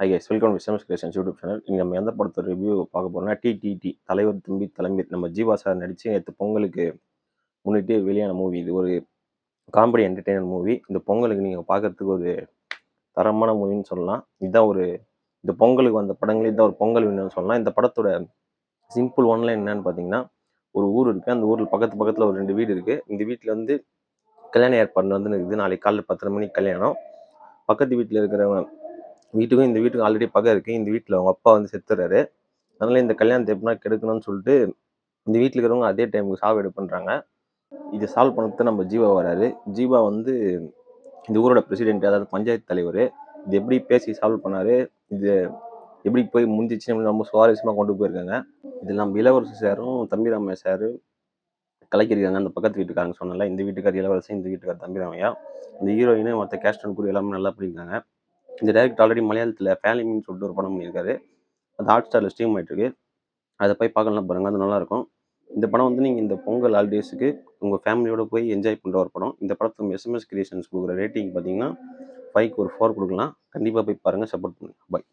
Hi guys, welcome to SMS creations YouTube channel. இங்கே நம்ம எந்த படத்தோட ரிவ்யூ பார்க்க போறோம்னா டிடிடி தலைவர் தம்பி தலைமை நம்ம ஜீவா சார் நடித்து நேற்று பொங்கலுக்கு முன்னிட்டு வெளியான மூவி. இது ஒரு காமெடி என்டர்டெயினர் மூவி. இந்த பொங்கலுக்கு நீங்கள் பார்க்கறதுக்கு ஒரு தரமான மூவின்னு சொல்லலாம். இதுதான் ஒரு இந்த பொங்கலுக்கு வந்த படங்களே தான் ஒரு பொங்கல் வின்னு சொல்லலாம். இந்த படத்தோட சிம்பிள் ஒன்ல என்னன்னு பார்த்தீங்கன்னா, ஒரு ஊர் இருக்குது. அந்த ஊரில் பக்கத்தில் ஒரு 2 வீடு இருக்குது. இந்த வீட்டில் வந்து கல்யாண ஏற்பாடு வந்து இருக்குது. நாளைக்கு காலையில் 10:30 மணிக்கு கல்யாணம். பக்கத்து வீட்டில் இருக்கிறவங்க வீட்டுக்கும் இந்த வீட்டுக்கும் ஆல்ரெடி பகை இருக்குது. இந்த வீட்டில் அவங்க அப்பா வந்து செத்துறாரு. அதனால இந்த கல்யாணத்தை எப்படின்னா கெடுக்கணும்னு சொல்லிட்டு இந்த வீட்டில் இருக்கிறவங்க அதே டைமுக்கு சாவு பண்ணுறாங்க. இதை சால்வ் பண்ணுறது நம்ம ஜீவா வராரு. ஜீவா வந்து இந்த ஊரோட பிரசிடென்ட், அதாவது பஞ்சாயத்து தலைவர். இது எப்படி பேசி சால்வ் பண்ணாரு, இது எப்படி போய் முடிஞ்சிச்சுன்னு ரொம்ப சுவாரஸ்யமாக கொண்டு போயிருக்காங்க. இதில் நம்ம இளவரசி சாரும் தம்பிராமையா சாரு கலக்கிருக்காங்க. அந்த பக்கத்து வீட்டுக்காரங்க சொன்னால, இந்த வீட்டுக்கார் இளவரசி, இந்த வீட்டுக்கார் தம்பிராமையா. இந்த ஹீரோயின் மற்ற கேஸ்ட் அண்ட் குரூ எல்லாமே நல்லா பண்ணியிருக்காங்க. இந்த டைரக்டர் ஆல்ரெடி மலையாளத்தில் ஃபேலிமின்னு சொல்லிட்டு ஒரு படம் பண்ணியிருக்காரு. அது ஹாட் ஸ்டாரில் ஸ்ட்ரீம் ஆகிட்டு இருக்கு. அதை போய் பார்க்கலாம் பாருங்கள், அது நல்லாயிருக்கும். இந்த படம் வந்து நீங்கள் இந்த பொங்கல் ஹாலிடேஸுக்கு உங்கள் ஃபேமிலியோடு போய் என்ஜாய் பண்ணுற ஒரு படம். இந்த படத்தை எஸ்எம்எஸ் கிரியேஷன்ஸ் கொடுக்குற ரேட்டிங் பார்த்தீங்கன்னா 5க்கு ஒரு 4 கொடுக்கலாம். கண்டிப்பாக போய் பாருங்கள், சப்போர்ட் பண்ணுங்கள். பாய்.